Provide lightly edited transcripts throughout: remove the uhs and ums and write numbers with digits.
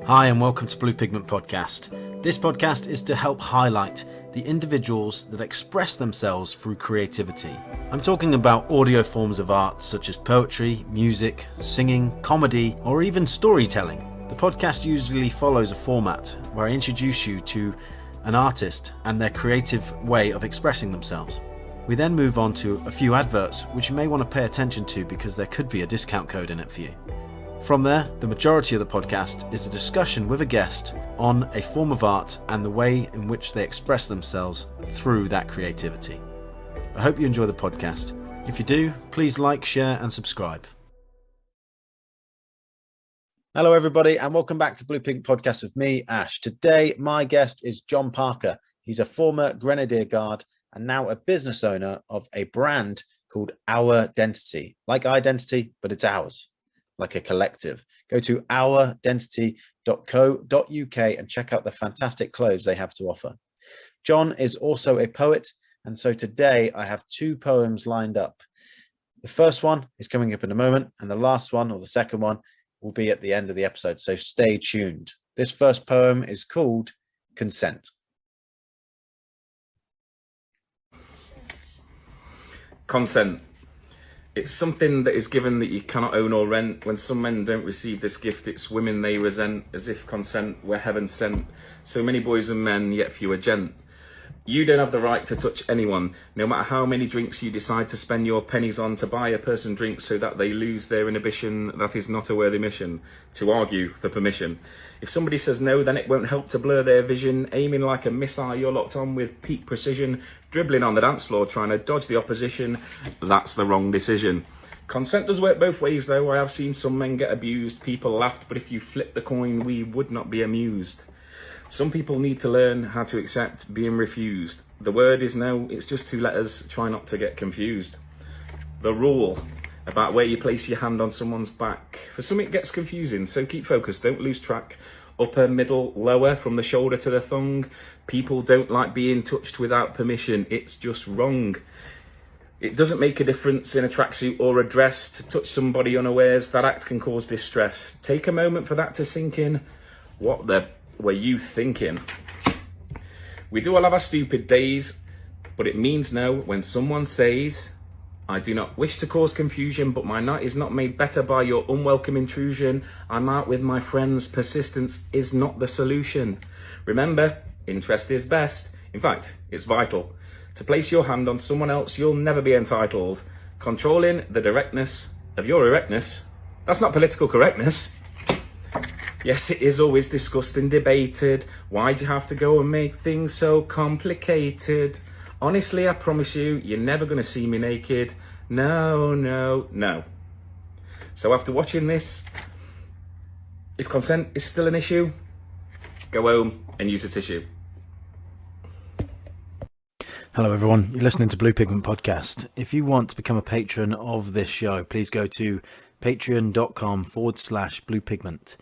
Hi and welcome to Blue Pigment Podcast. This podcast is to help highlight the individuals that express themselves through creativity. I'm talking about audio forms of art such as poetry, music, singing, comedy, or even storytelling. The podcast usually follows a format where I introduce you to an artist and their creative way of expressing themselves. We then move on to a few adverts which you may want to pay attention to because there could be a discount code in it for you. From there, the majority of the podcast is a discussion with a guest on a form of art and the way in which they express themselves through that creativity. I hope you enjoy the podcast. If you do, please like, share and subscribe. Hello everybody and welcome back to Blue Pigment Podcast with me, Ash. Today my guest is John Parker. He's a former Grenadier guard and now a business owner of a brand called Ourdentity. Like identity, but it's ours. Like a collective. Go to ourdentity.co.uk and check out the fantastic clothes they have to offer. John is also a poet, and so today I have two poems lined up. The first one is coming up in a moment, and the last one, or the second one, will be at the end of the episode, so stay tuned. This first poem is called Consent. Consent. It's something that is given that you cannot own or rent. When some men don't receive this gift, it's women they resent, as if consent were heaven sent. So many boys and men, yet fewer gent. You don't have the right to touch anyone, no matter how many drinks you decide to spend your pennies on to buy a person drinks so that they lose their inhibition. That is not a worthy mission, to argue for permission. If somebody says no, then it won't help to blur their vision. Aiming like a missile, you're locked on with peak precision. Dribbling on the dance floor, trying to dodge the opposition. That's the wrong decision. Consent does work both ways, though. I have seen some men get abused. People laughed, but if you flip the coin, we would not be amused. Some people need to learn how to accept being refused. The word is no, it's just two letters. Try not to get confused. The rule about where you place your hand on someone's back. For some it gets confusing, so keep focused, don't lose track. Upper, middle, lower, from the shoulder to the thumb. People don't like being touched without permission. It's just wrong. It doesn't make a difference in a tracksuit or a dress to touch somebody unawares. That act can cause distress. Take a moment for that to sink in. What the were you thinking? We do all have our stupid days, but it means no when someone says, I do not wish to cause confusion, but my night is not made better by your unwelcome intrusion. I'm out with my friends. Persistence is not the solution. Remember, interest is best. In fact, it's vital. To place your hand on someone else, you'll never be entitled. Controlling the directness of your erectness, that's not political correctness. Yes, it is always discussed and debated. Why'd you have to go and make things so complicated? Honestly, I promise you, you're never going to see me naked. No, no, no. So after watching this, if consent is still an issue, go home and use a tissue. Hello everyone, you're listening to Blue Pigment Podcast. If you want to become a patron of this show, please go to patreon.com/bluepigment.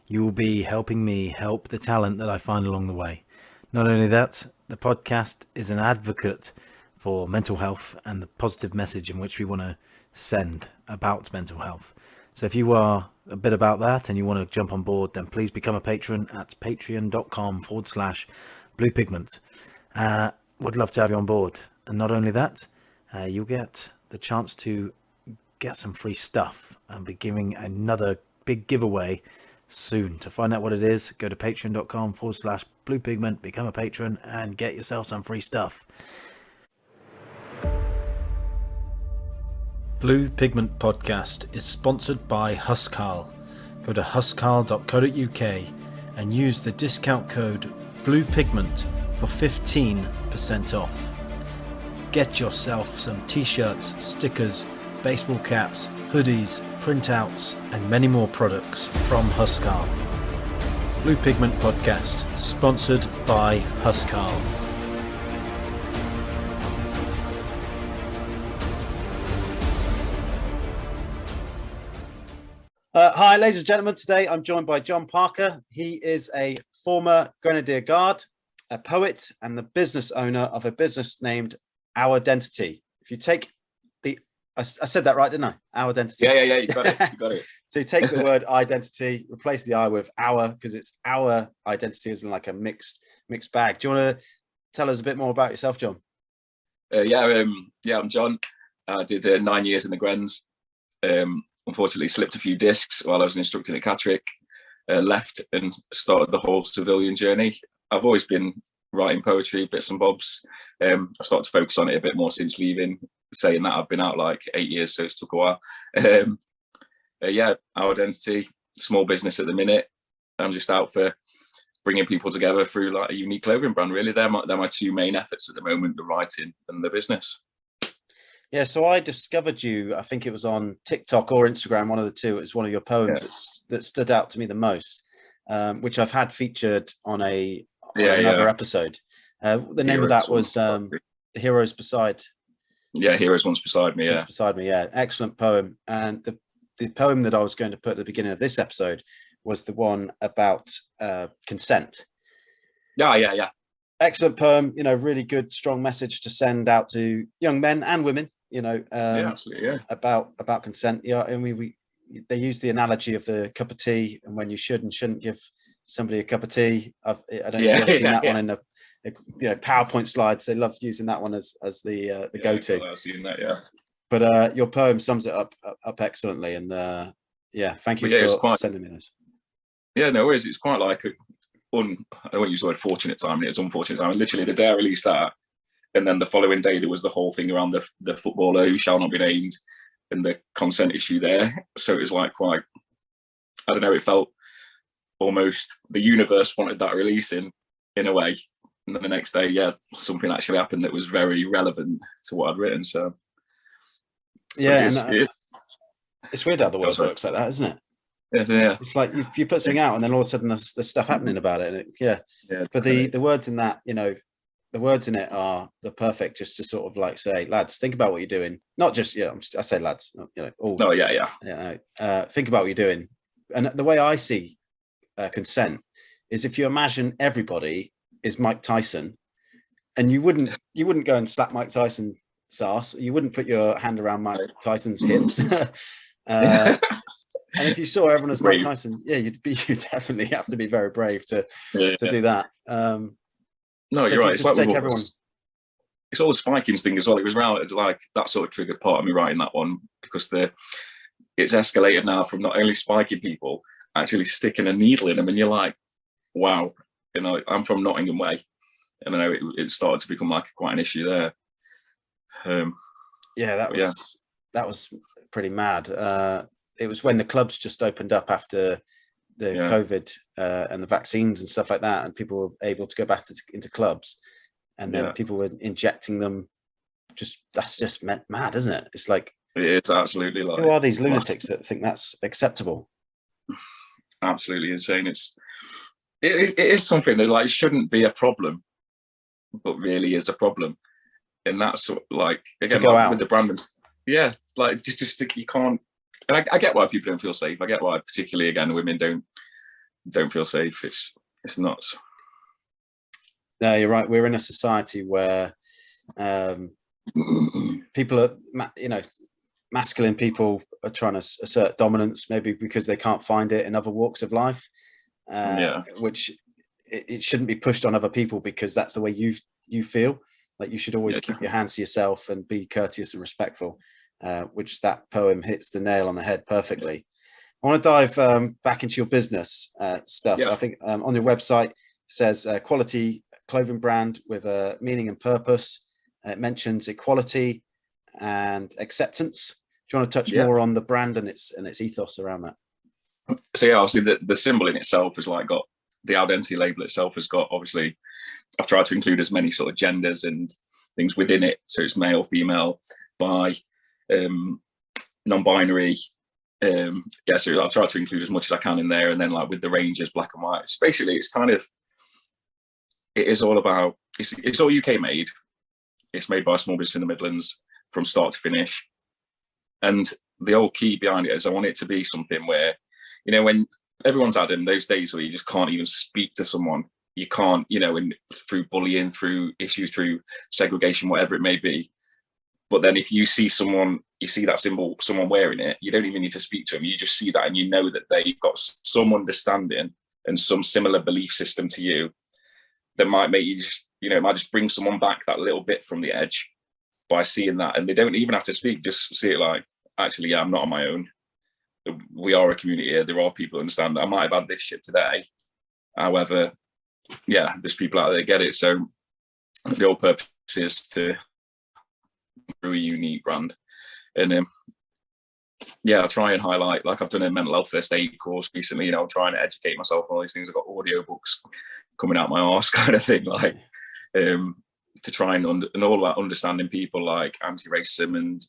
You will be helping me help the talent that I find along the way. Not only that, the podcast is an advocate for mental health and the positive message in which we want to send about mental health. So if you are a bit about that and you want to jump on board, then please become a patron at patreon.com/bluepigment. Would love to have you on board. And not only that, you'll get the chance to get some free stuff and be giving another big giveaway soon. To find out what it is, go to patreon.com/bluepigment, become a patron and get yourself some free stuff. Blue Pigment Podcast is sponsored by Huscarl. Go to huscarl.co.uk and use the discount code BluePigment for 15% off. Get yourself some t-shirts, stickers, baseball caps, hoodies, printouts, and many more products from Huscarl. Blue Pigment Podcast, sponsored by Huscarl. Hi, ladies and gentlemen. Today I'm joined by John Parker. He is a former Grenadier Guard, a poet, and the business owner of a business named Ourdentity. If you take the I said that right, didn't I? Our identity. Yeah. You got it. You got it. So you take the word identity, replace the I with our, because it's our identity is like a mixed bag. Do you want to tell us a bit more about yourself, John? I'm John. I did 9 years in the Grens. Unfortunately, slipped a few discs while I was instructing at Catterick. Left and started the whole civilian journey. I've always been writing poetry, bits and bobs. I've started to focus on it a bit more since leaving. Saying that, I've been out like 8 years, so it's took a while. Our identity, small business at the minute. I'm just out for bringing people together through like a unique clothing brand. Really, they're my two main efforts at the moment: the writing and the business. Yeah, so I discovered you, I think it was on TikTok or Instagram, one of the two. It was one of your poems that stood out to me the most, which I've had featured on another episode. The name of that was The Heroes Beside. Yeah, Heroes Once Beside Me, yeah. Beside Me, yeah. Excellent poem. And the poem that I was going to put at the beginning of this episode was the one about consent. Yeah. Excellent poem, really good, strong message to send out to young men and women, absolutely, yeah. About consent. Yeah, and they use the analogy of the cup of tea and when you should and shouldn't give somebody a cup of tea. I don't know if you've ever seen that one in the PowerPoint slides. They love using that one as the go-to. I've seen that, yeah. But your poem sums it up excellently, and thank you for sending me this. Yeah, no worries. It's quite like I won't use the word fortunate timing. It's unfortunate timing. Literally, the day I released that, and then the following day there was the whole thing around the footballer who shall not be named and the consent issue there. So it was like quite, I don't know. It felt almost the universe wanted that releasing in a way, and then the next day, something actually happened that was very relevant to what I'd written. So it's weird how the world works like that, isn't it? Yeah. It's like you put something out and then all of a sudden there's stuff happening about it. But the words in that, the words in it are the perfect just to sort of like say, lads, think about what you're doing. Not just, I say lads, all. Oh, yeah. Think about what you're doing. And the way I see consent is if you imagine everybody is Mike Tyson and you wouldn't go and slap Mike Tyson's ass. You wouldn't put your hand around Mike Tyson's hips. And if you saw everyone as Mike Tyson, you'd definitely have to be very brave to do that. No, you're right. It's like everyone. It's all the spikings thing as well. It was around like that sort of triggered part of me writing that one because it's escalated now from not only spiking people, actually sticking a needle in them, and you're like, wow. I'm from Nottingham Way, and I know it started to become like quite an issue there. That was pretty mad. It was when the clubs just opened up after the COVID and the vaccines and stuff like that, and people were able to go back into clubs, and then people were injecting them. That's just mad, isn't it? It's like it's absolutely like, who are these lunatics that think that's acceptable? Absolutely insane. It is something that like shouldn't be a problem, but really is a problem, and that's like again with the brand. Like just you can't. And I get why people don't feel safe. I get why, particularly again, women don't feel safe. It's nuts. No, you're right. We're in a society where people are, masculine people are trying to assert dominance, maybe because they can't find it in other walks of life. Which it shouldn't be pushed on other people because that's the way you feel. Like you should always keep your hands to yourself and be courteous and respectful. Which that poem hits the nail on the head perfectly. I want to dive back into your business stuff. I think on your website it says quality clothing brand with a meaning and purpose. It mentions equality and acceptance. Do you want to touch more on the brand and its ethos around that? So obviously the symbol in itself has like got the Ourdentity label itself has got, obviously I've tried to include as many sort of genders and things within it. So it's male, female, bi, non-binary. So I've tried to include as much as I can in there, and then like with the ranges, black and white. So basically it is all about, it's all UK made. It's made by a small business in the Midlands from start to finish. And the whole key behind it is I want it to be something where, when everyone's had in those days where you just can't even speak to someone, you can't, through bullying, through issue, through segregation, whatever it may be. But then if you see someone, you see that symbol, someone wearing it, you don't even need to speak to them. You just see that and you know that they've got some understanding and some similar belief system to you that might make you just, it might just bring someone back that little bit from the edge by seeing that. And they don't even have to speak, just see it like, actually, yeah, I'm not on my own. We are a community here. There are people who understand that I might have had this shit today. However, yeah, there's people out there that get it. So the whole purpose is to through a unique brand. And I try and highlight, like I've done a mental health first aid course recently, trying to educate myself on all these things. I've got audio books coming out my arse kind of thing, like to try and all about understanding people like anti-racism and,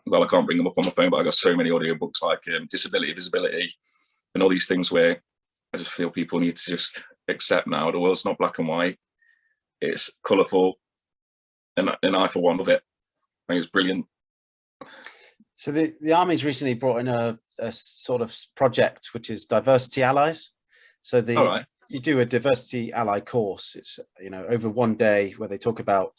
well, I can't bring them up on my phone, but I got so many audio books like disability, visibility, and all these things where I just feel people need to just accept now the world's not black and white. It's colourful, and I for one love it. I think it's brilliant. So the Army's recently brought in a sort of project which is diversity allies. So you do a diversity ally course. It's over one day where they talk about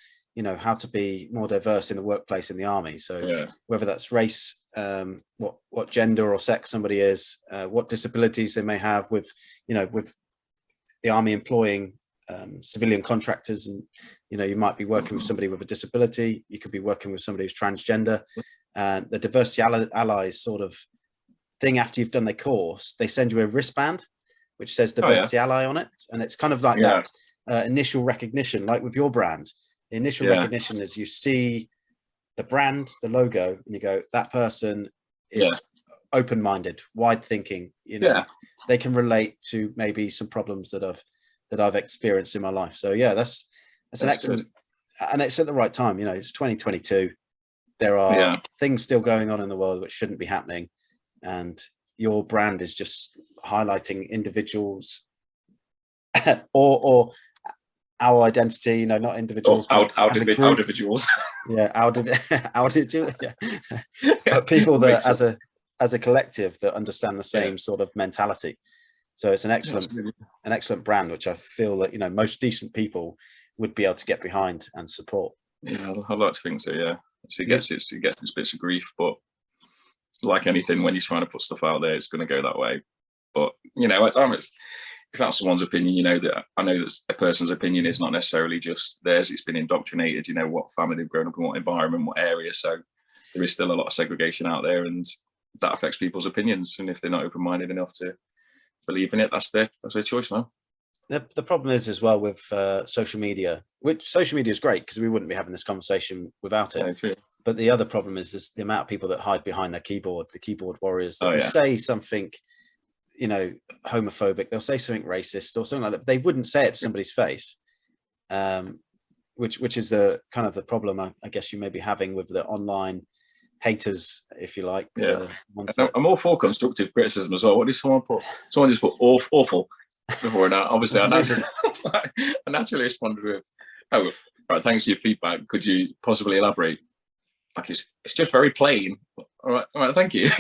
how to be more diverse in the workplace in the Army. So whether that's race, what gender or sex somebody is, what disabilities they may have with the Army employing civilian contractors, and you might be working with somebody with a disability, you could be working with somebody who's transgender, and the diversity allies sort of thing, after you've done the course, they send you a wristband which says diversity ally on it, and it's kind of like that initial recognition, like with your brand. The initial recognition is you see the brand, the logo, and you go, that person is open-minded, wide thinking, they can relate to maybe some problems that I've experienced in my life. So that's an excellent good. And it's at the right time. It's 2022. There are things still going on in the world which shouldn't be happening, and your brand is just highlighting individuals or our identity, not individuals, our individuals. But people that as a collective that understand the same sort of mentality. So it's an excellent brand, which I feel that most decent people would be able to get behind and support. Yeah, I like to think so. Yeah, so it gets its bits of grief, but like anything, when you're trying to put stuff out there, it's going to go that way. But if that's someone's opinion, that I know that a person's opinion is not necessarily just theirs. It's been indoctrinated. What family they've grown up in, what environment, what area. So there is still a lot of segregation out there, and that affects people's opinions. And if they're not open-minded enough to believe in it, that's their choice now. The problem is as well with social media, which social media is great because we wouldn't be having this conversation without it. True. But the other problem is the amount of people that hide behind their keyboard, the keyboard warriors that will say something, homophobic. They'll say something racist or something like that. But they wouldn't say it to somebody's face, which is the kind of the problem I guess you may be having with the online haters, if you like. Yeah, I'm all for constructive criticism as well. What did someone put? Someone just put awful before that. Obviously, I naturally responded with, "Oh, right, thanks for your feedback. Could you possibly elaborate?" Like it's just very plain. All right, thank you.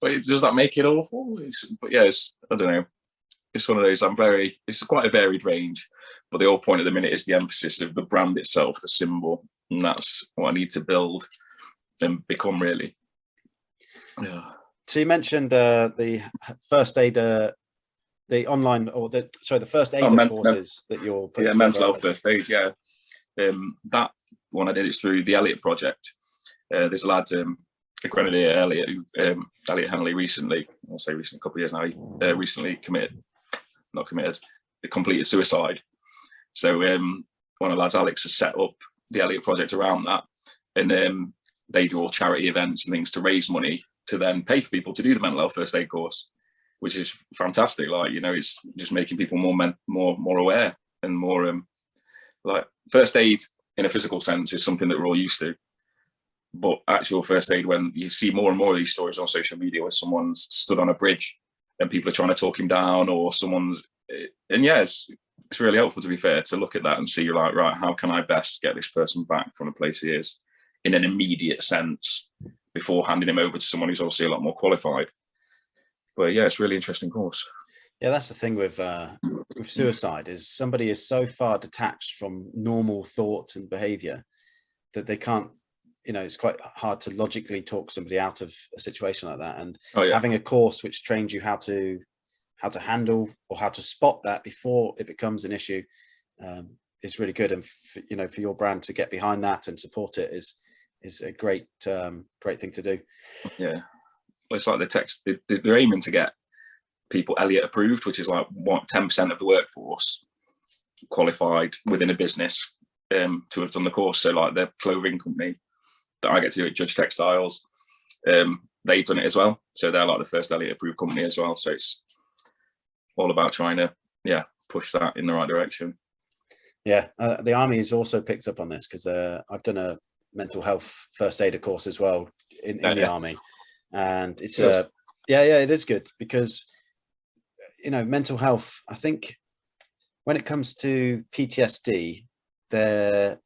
But does that make it awful? I don't know. It's one of those. It's quite a varied range, but the whole point at the minute is the emphasis of the brand itself, the symbol, and that's what I need to build and become really. Yeah. So you mentioned the first aid, the online or the first aid courses that you're putting together. Mental health first aid. Yeah, that one I did it through the Elliot Project. There's a lad, a Grenadier, Elliot Henley, recently, I'll say recently, a couple of years now, recently completed suicide. So one of the lads, Alex, has set up the Elliot Project around that, and they do all charity events and things to raise money to then pay for people to do the mental health first aid course, which is fantastic. It's just making people more aware and more first aid in a physical sense is something that we're all used to. But actual first aid, when you see more and more of these stories on social media where someone's stood on a bridge and people are trying to talk him down, or it's really helpful, to be fair, to look at that and see, you're like, right, how can I best get this person back from the place he is in an immediate sense before handing him over to someone who's obviously a lot more qualified. But it's a really interesting course. Yeah, that's the thing with suicide, is somebody is so far detached from normal thought and behavior that they can't it's quite hard to logically talk somebody out of a situation like that. And Oh, yeah. having a course which trains you how to handle or how to spot that before it becomes an issue is really good. And for your brand to get behind that and support it is a great thing to do. Yeah, well, it's like the text. They're aiming to get people Elliot approved, which is like 10% of the workforce qualified within a business to have done the course. So like the clothing company that I get to do at Judge Textiles, they've done it as well. So they're like the first Elliot approved company as well. So it's all about trying to push that in the right direction. Yeah, the Army has also picked up on this because I've done a mental health first aider course as well in the Army, and it's it is good because mental health, I think when it comes to PTSD, the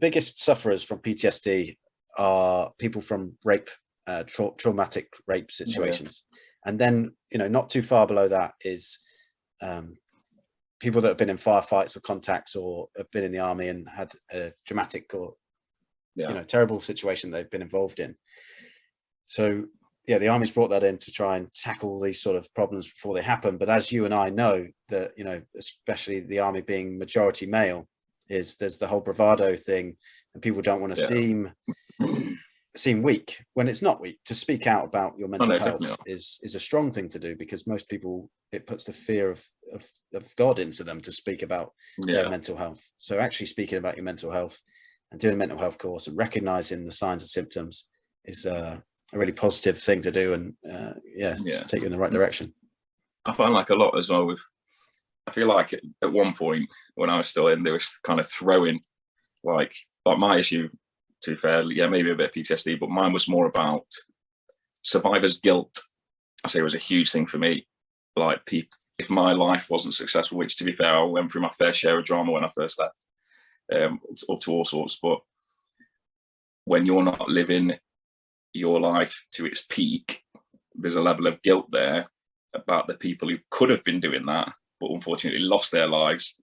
biggest sufferers from PTSD are people from rape, traumatic rape situations. And then, not too far below that is people that have been in firefights or contacts or have been in the Army and had a dramatic or, terrible situation they've been involved in. So, the Army's brought that in to try and tackle these sort of problems before they happen. But as you and I know that, especially the Army being majority male, there's the whole bravado thing, and people don't want to seem weak when it's not weak. To speak out about your mental health is a strong thing to do, because most people, it puts the fear of God into them to speak about their mental health. So actually speaking about your mental health and doing a mental health course and recognizing the signs and symptoms is a really positive thing to do, and take you in the right direction. I find like a lot as well I feel like at one point when I was still in, they were kind of throwing like my issue, to be fair, maybe a bit of PTSD, but mine was more about survivor's guilt. I say it was a huge thing for me. Like, if my life wasn't successful, which to be fair, I went through my fair share of drama when I first left, up to all sorts. But when you're not living your life to its peak, there's a level of guilt there about the people who could have been doing that, but unfortunately lost their lives.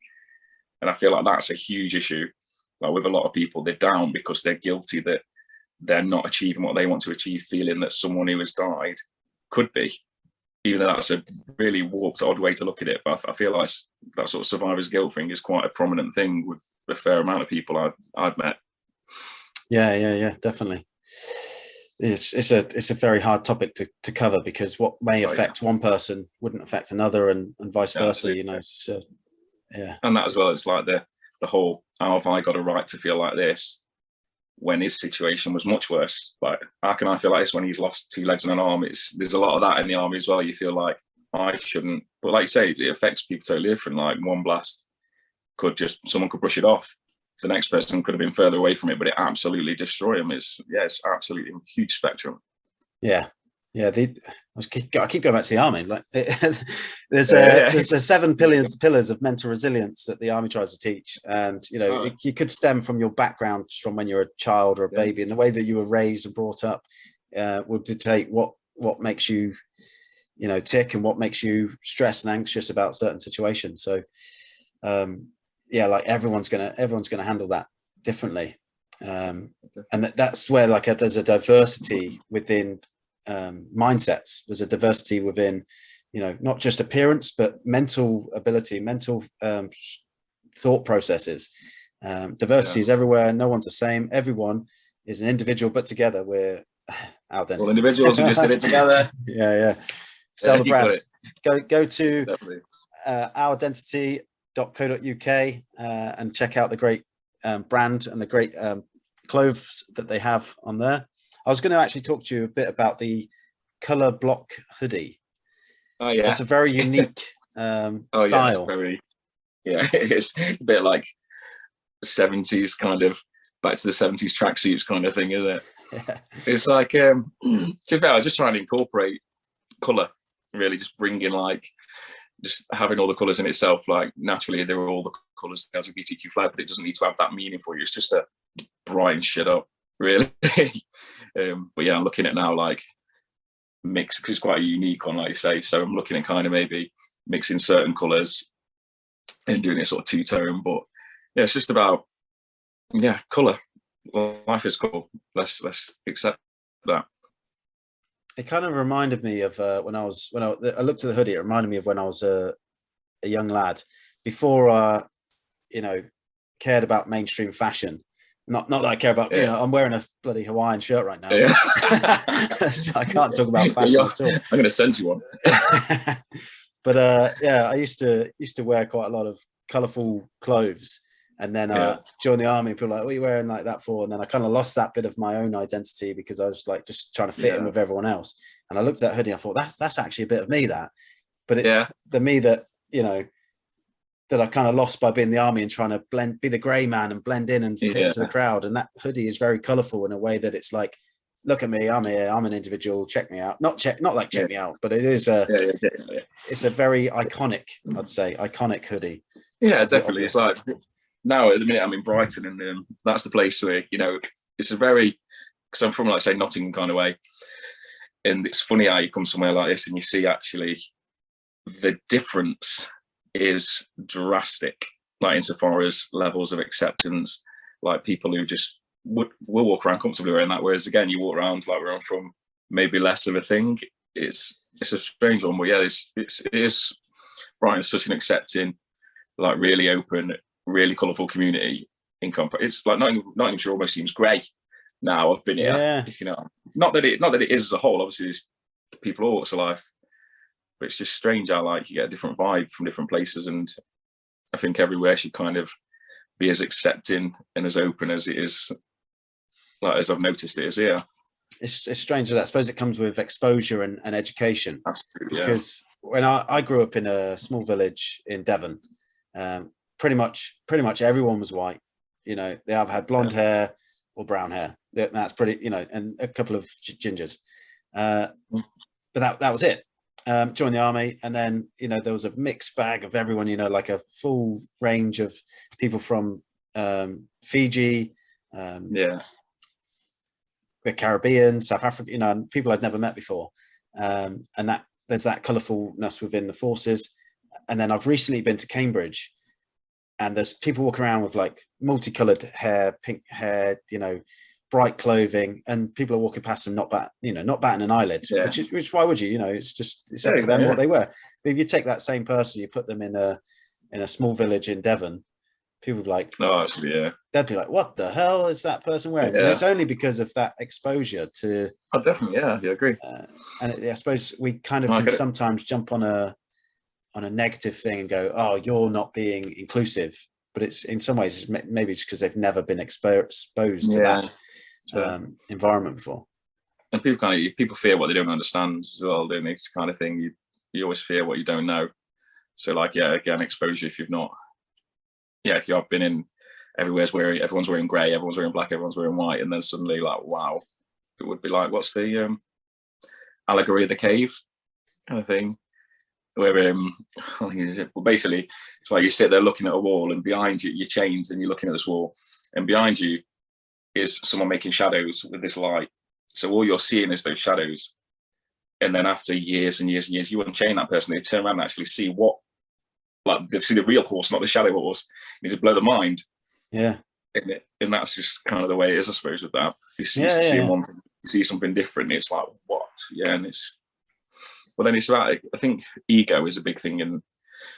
And I feel like that's a huge issue. Like with a lot of people, they're down because they're guilty that they're not achieving what they want to achieve, feeling that someone who has died could be, even though that's a really warped, odd way to look at it. But I feel like that sort of survivor's guilt thing is quite a prominent thing with a fair amount of people I've met. Yeah, definitely. It's a very hard topic to cover, because what may affect one person wouldn't affect another, and vice versa. So, and that as well, it's like the whole, how have I got a right to feel like this when his situation was much worse? Like, how can I feel like this when he's lost 2 legs and an arm? There's a lot of that in the Army as well. You feel like I shouldn't, but like you say, it affects people totally different. Like one blast someone could brush it off. The next person could have been further away from it, but it absolutely destroy them. It's absolutely a huge spectrum. I keep going back to the Army. Like there's 7 pillars of mental resilience that the Army tries to teach, and you could stem from your background, from when you're a child or a baby, and the way that you were raised and brought up will dictate what makes you tick and what makes you stressed and anxious about certain situations. So like everyone's gonna handle that differently, and that's where there's a diversity within mindsets. There's a diversity within not just appearance, but mental ability, mental thought processes. Diversity is everywhere. No one's the same. Everyone is an individual, but together we're Ourdentity. All individuals, we just did it together. Sell the brand. Go to ourdentity.co.uk and check out the great brand and the great clothes that they have on there. I was going to actually talk to you a bit about the color block hoodie. Oh yeah, it's a very unique style. It's a bit like 70s kind of, back to the 70s tracksuits kind of thing, isn't it? It's like to be fair, I was just trying to incorporate color, really, just bringing just having all the colors in itself. Like naturally there are all the colors the LGBTQ flag, but it doesn't need to have that meaning for you. It's just to brighten shit up, really. But I'm looking at now mix, because it's quite a unique one, like you say. So I'm looking at kind of maybe mixing certain colors and doing it sort of two-tone. But it's just about color. life is cool. Let's accept that. It kind of reminded me of when I looked at the hoodie. It reminded me of when I was a young lad, before cared about mainstream fashion. Not that I care about, I'm wearing a bloody Hawaiian shirt right now. Yeah. So I can't talk about fashion at all. I'm going to send you one. But I used to wear quite a lot of colourful clothes. And then joined the army, people were like, what are you wearing like that for? And then I kind of lost that bit of my own identity because I was like just trying to fit in with everyone else. And I looked at that hoodie, I thought, that's actually a bit of me, that. But it's the me that, that I kind of lost by being in the army and trying to be the grey man and blend in and fit into the crowd. And that hoodie is very colourful in a way that it's like, look at me, I'm here, I'm an individual, check me out. Not like check me out, but it is it's a very iconic, I'd say, iconic hoodie. Yeah, definitely. It's like, now at the minute I'm in Brighton, and that's the place where, it's a very, because I'm from, like, say, Nottingham kind of way. And it's funny how you come somewhere like this and you see actually the difference is drastic, like insofar as levels of acceptance, like people who just will walk around comfortably wearing that, whereas again you walk around like where I'm from, maybe less of a thing. It's a strange one, but yeah, it is Brighton's such an accepting, like really open, really colourful community. It's like Nottinghamshire almost seems grey now. I've been here, not that it is as a whole. Obviously, there's people all walks of life. But it's just strange how, like, you get a different vibe from different places, and I think everywhere should kind of be as accepting and as open as it is, like, as I've noticed it is here. It's strange. I suppose it comes with exposure and education. Absolutely, because when I grew up in a small village in Devon, pretty much everyone was white. They either had blonde hair or brown hair. That's pretty, and a couple of gingers. But that was it. Joined the army, and then there was a mixed bag of everyone, like a full range of people from Fiji, the Caribbean, South Africa, people I'd never met before, and that there's that colourfulness within the forces. And then I've recently been to Cambridge, and there's people walking around with like multicoloured hair, pink hair, bright clothing, and people are walking past them not batting an eyelid. Which why would you? It's up to them what they wear. But if you take that same person, you put them in a small village in Devon, people would be like, they'd be like, what the hell is that person wearing? And it's only because of that exposure to. Oh, definitely, I agree. And I suppose we kind of can sometimes jump on a negative thing and go, oh, you're not being inclusive. But it's in some ways maybe it's because they've never been exposed to that. Environment before, and people fear what they don't understand as well, don't they? It's the kind of thing you always fear what you don't know. So like, again, exposure. If you have been in, everyone's wearing grey, everyone's wearing black, everyone's wearing white, and then suddenly like, wow, it would be like, what's the allegory of the cave kind of thing, where well, basically it's like you sit there looking at a wall, and behind you you're chained, and you're looking at this wall, and behind you is someone making shadows with this light. So all you're seeing is those shadows. And then after years and years and years, you unchain that person, they turn around and actually see they see the real horse, not the shadow horse. You need to blow the mind. Yeah. And that's just kind of the way it is, I suppose, with that. You see something different, it's like, what? Yeah, and then it's about, I think ego is a big thing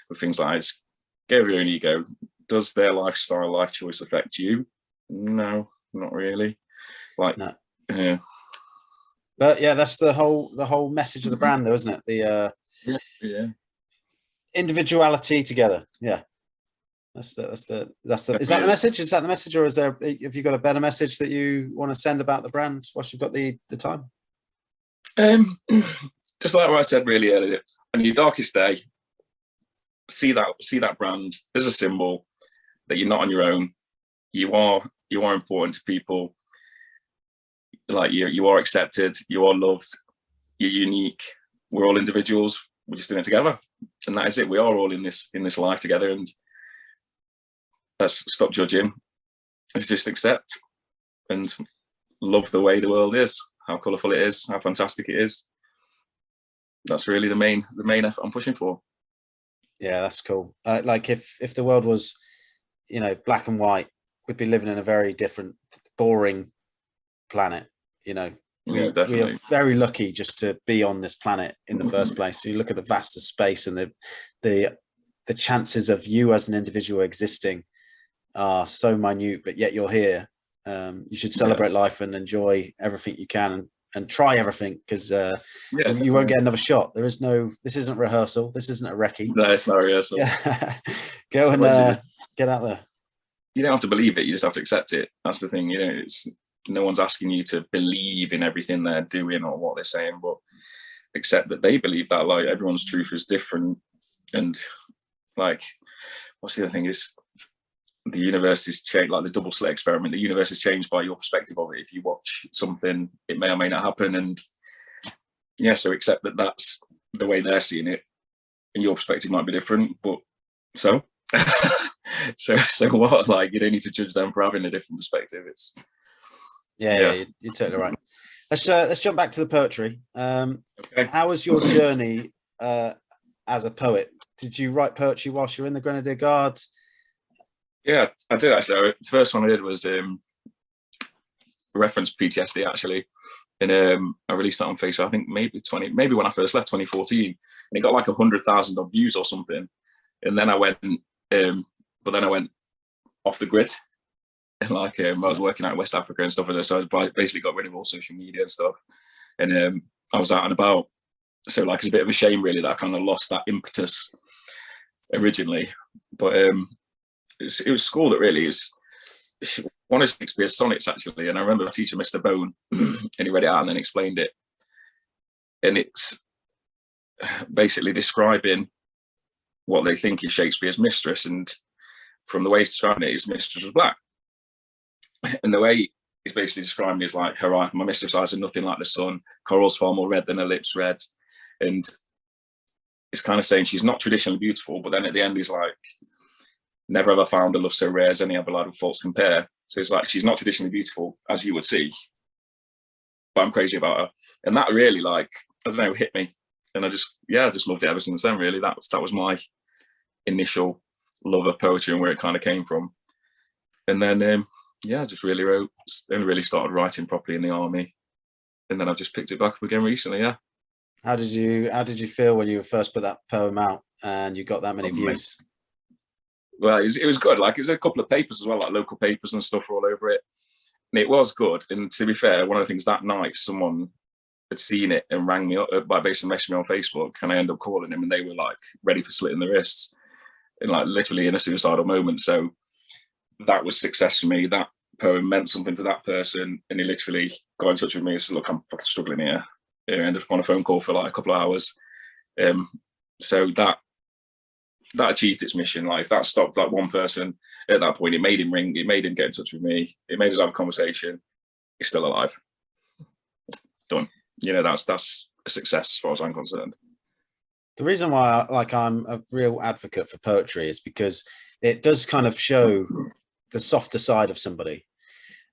with things like this. Go with your own ego. Does their lifestyle, life choice affect you? No. Not really. No. Yeah. But that's the whole message of the brand, though, isn't it? The individuality together. Yeah. Is that the message? Is that the message, or have you got a better message that you want to send about the brand whilst you've got the time? Just like what I said really earlier, on your darkest day, see that brand as a symbol that you're not on your own. You are important to people. Like you are accepted, you are loved, you're unique. We're all individuals. We're just doing it together, and that is it. We are all in this life together, and let's stop judging. Let's just accept and love the way the world is, how colourful it is, how fantastic it is. That's really the main effort I'm pushing for. Yeah, that's cool. Like if the world was, black and white, we'd be living in a very different boring planet. You know, we are very lucky just to be on this planet in the first place. So you look at the vast of space, and the chances of you as an individual existing are so minute, but yet you're here. You should celebrate life and enjoy everything you can, and try everything, because you won't get another shot. This isn't rehearsal. This isn't a recce. No, it's not rehearsal. Yeah. Go and get out there. You don't have to believe it. You just have to accept it. That's the thing. You know, no one's asking you to believe in everything they're doing or what they're saying, but accept that they believe that. Like, everyone's truth is different. And like, what's the other thing is, the universe is changed, like the double slit experiment. The universe is changed by your perspective of it. If you watch something, it may or may not happen. And so accept that that's the way they're seeing it, and your perspective might be different. But so what? Like, you don't need to judge them for having a different perspective. It's you're totally right. Let's jump back to the poetry. Okay. How was your journey as a poet? Did you write poetry whilst you were in the Grenadier Guards? Yeah, I did actually. The first one I did was reference PTSD actually, and I released that on Facebook. I think maybe when I first left, 2014, and it got like 100,000 odd views or something. And then I went, off the grid, and like I was working out in West Africa and stuff like that. So I basically got rid of all social media and stuff, and I was out and about. So like, it's a bit of a shame really that I kind of lost that impetus originally, but it was school that really is one of Shakespeare's sonnets actually, and I remember my teacher, Mr. Bone, and he read it out and then explained it, and it's basically describing what they think is Shakespeare's mistress, and from the way he's describing it, his mistress was black, and the way he's basically describing it is like, my mistress' eyes are nothing like the sun, corals far more red than her lips red, and it's kind of saying she's not traditionally beautiful, but then at the end he's like, never ever found a love so rare as any other lad with faults compare. So it's like, she's not traditionally beautiful, as you would see, but I'm crazy about her. And that really, like, I don't know, hit me. And I just loved it ever since then, really. That was my initial love of poetry and where it kind of came from. And then, I just really only really started writing properly in the army. And then I've just picked it back up again recently, yeah. How did you feel when you first put that poem out and you got that many views? Well, it was good. Like, it was a couple of papers as well, like local papers and stuff all over it. And it was good. And to be fair, one of the things that night, someone had seen it and rang me up by basically messaging me on Facebook, and I ended up calling him, and they were like ready for slitting their wrists, and like literally in a suicidal moment. So that was success for me. That poem meant something to that person, and he literally got in touch with me and said, look, I'm fucking struggling here. I ended up on a phone call for like a couple of hours. So that achieved its mission. Like, if that stopped that one person at that point, it made him ring, it made him get in touch with me, it made us have a conversation. He's still alive. Done. That's a success as far as I'm concerned. The reason why I'm a real advocate for poetry is because it does kind of show the softer side of somebody.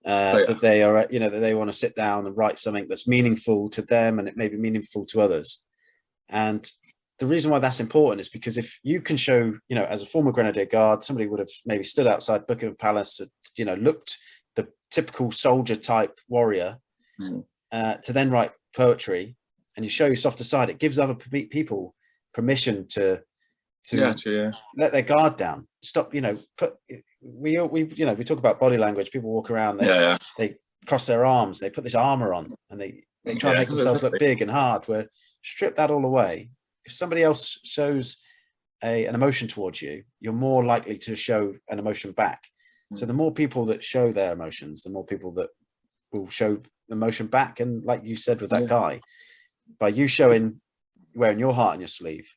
That they are, that they want to sit down and write something that's meaningful to them, and it may be meaningful to others. And the reason why that's important is because if you can show, as a former Grenadier Guard, somebody would have maybe stood outside Buckingham Palace, looked the typical soldier type warrior, to then write poetry, and you show your softer side. It gives other people permission to let their guard down. Stop, we talk about body language. People walk around, they cross their arms, they put this armor on, and they try and make themselves look big and hard. Where strip that all away. If somebody else shows an emotion towards you, you're more likely to show an emotion back. So the more people that show their emotions, the more people that will show the emotion back. And like you said with that guy, by you wearing your heart on your sleeve,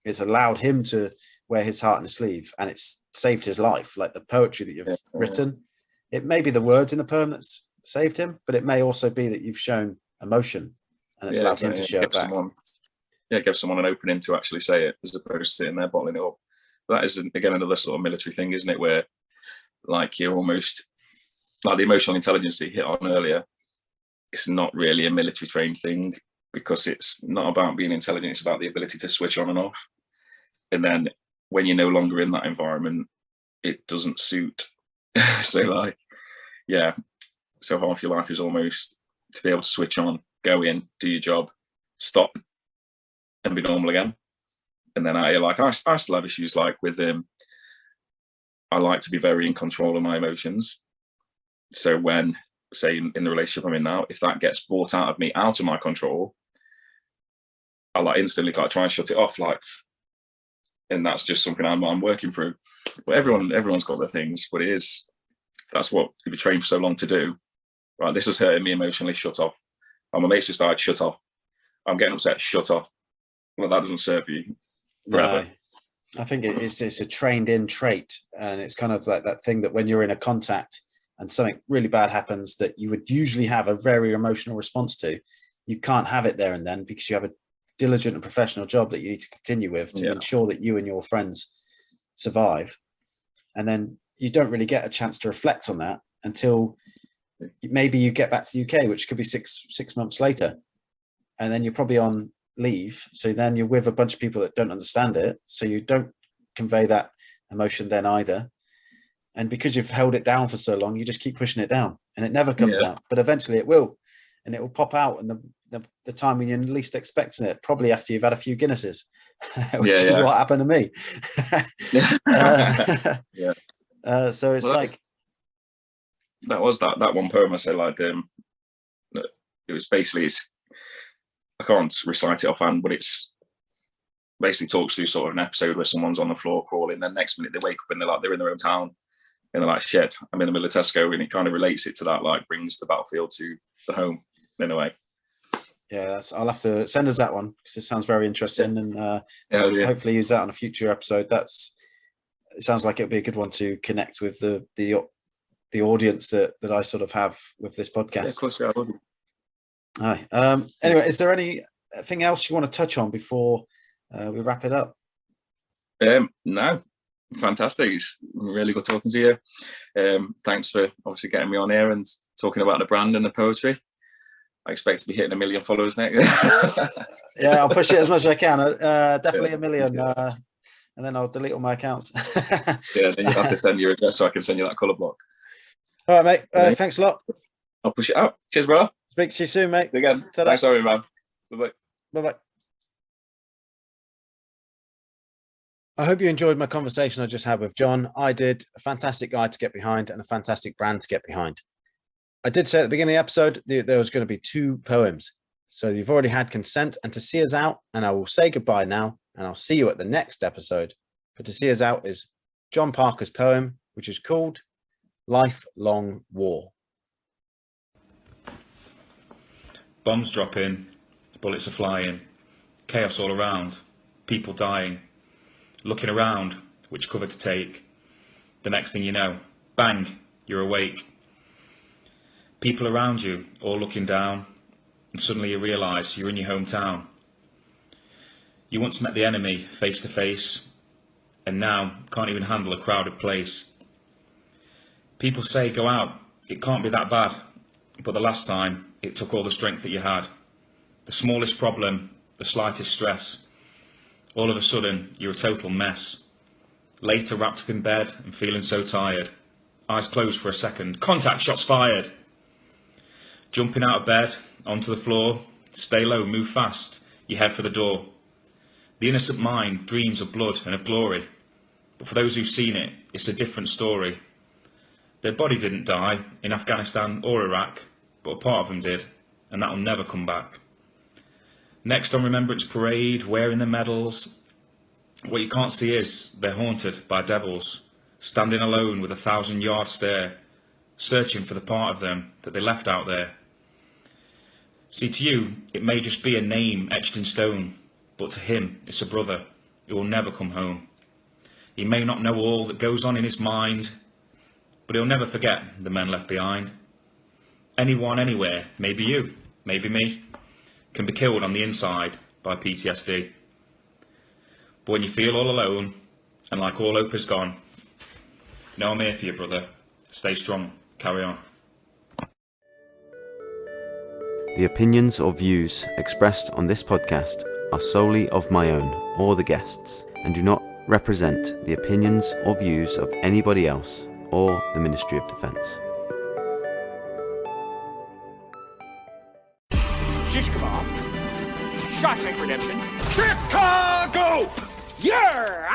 it's allowed him to wear his heart on his sleeve, and it's saved his life. Like the poetry that you've written, it may be the words in the poem that's saved him, but it may also be that you've shown emotion, and it's allowed him to show it back. Give someone an opening to actually say it, as opposed to sitting there bottling it up. That is, again, another sort of military thing, isn't it? Where, like, you're almost like the emotional intelligence that you hit on earlier. It's not really a military trained thing, because it's not about being intelligent. It's about the ability to switch on and off. And then when you're no longer in that environment, it doesn't suit. So So half your life is almost to be able to switch on, go in, do your job, stop, and be normal again. And then I still have issues like with I like to be very in control of my emotions. So when, say, in the relationship I'm in now, if that gets brought out of me, out of my control, I like instantly like try and shut it off, like, and that's just something I'm working through. But everyone's got their things, but that's what you've been trained for so long to do. Right, this is hurting me emotionally, shut off. And my mates just died, shut off. I'm getting upset, shut off. Well, that doesn't serve you forever. No, I think it's a trained in trait, and it's kind of like that thing that when you're in a contact and something really bad happens that you would usually have a very emotional response to, you can't have it there and then because you have a diligent and professional job that you need to continue with to ensure that you and your friends survive. And then you don't really get a chance to reflect on that until maybe you get back to the UK, which could be six months later. And then you're probably on leave. So then you're with a bunch of people that don't understand it. So you don't convey that emotion then either. And because you've held it down for so long, you just keep pushing it down and it never comes out. But eventually it will. And it will pop out in the time when you're least expecting it, probably after you've had a few Guinnesses, which is what happened to me. So it's that was that one poem I said, like, it was basically, I can't recite it offhand, but it's basically talks through sort of an episode where someone's on the floor crawling, then next minute they wake up and they're in their own town and they're like, shit, I'm in the middle of Tesco, and it kind of relates it to that, like brings the battlefield to the home in a way. Yeah, I'll have to send us that one because it sounds very interesting, and hopefully use that on a future episode. It sounds like it'll be a good one to connect with the audience that I sort of have with this podcast. Yeah, of course, I will. Aye. Anyway, is there anything else you want to touch on before we wrap it up? No, fantastic. It's really good talking to you. Thanks for obviously getting me on here and talking about the brand and the poetry. I expect to be hitting 1 million followers next. Yeah, I'll push it as much as I can. Definitely 1 million, and then I'll delete all my accounts. Yeah, then you have to send your address so I can send you that colour block. All right, mate. Thanks a lot. I'll push it out. Cheers, brother. Speak to you soon, mate. See you again. Thanks, sorry, man. Bye-bye. Bye-bye. I hope you enjoyed my conversation I just had with John. I did. A fantastic guy to get behind and a fantastic brand to get behind. I did say at the beginning of the episode there was going to be 2 poems. So you've already had consent, and To See Us Out, and I will say goodbye now, and I'll see you at the next episode. But To See Us Out is John Parker's poem, which is called Lifelong War. Bombs dropping, bullets are flying, chaos all around, people dying, looking around, which cover to take. The next thing you know, bang, you're awake. People around you, all looking down, and suddenly you realise you're in your hometown. You once met the enemy face to face, and now can't even handle a crowded place. People say, go out, it can't be that bad, but the last time, it took all the strength that you had. The smallest problem, the slightest stress. All of a sudden, you're a total mess. Later, wrapped up in bed and feeling so tired. Eyes closed for a second. Contact, shots fired. Jumping out of bed, onto the floor. Stay low, move fast. You head for the door. The innocent mind dreams of blood and of glory. But for those who've seen it, it's a different story. Their body didn't die in Afghanistan or Iraq, but a part of them did, and that'll never come back. Next on Remembrance Parade, wearing the medals, what you can't see is they're haunted by devils, standing alone with 1,000-yard stare, searching for the part of them that they left out there. See, to you, it may just be a name etched in stone, but to him, it's a brother who will never come home. He may not know all that goes on in his mind, but he'll never forget the men left behind. Anyone, anywhere, maybe you, maybe me, can be killed on the inside by PTSD. But when you feel all alone, and like all hope is gone, know I'm here for you, brother. Stay strong, carry on. The opinions or views expressed on this podcast are solely of my own or the guests, and do not represent the opinions or views of anybody else or the Ministry of Defence. shish kebab, Shawshank Redemption, Chicago! Yeah!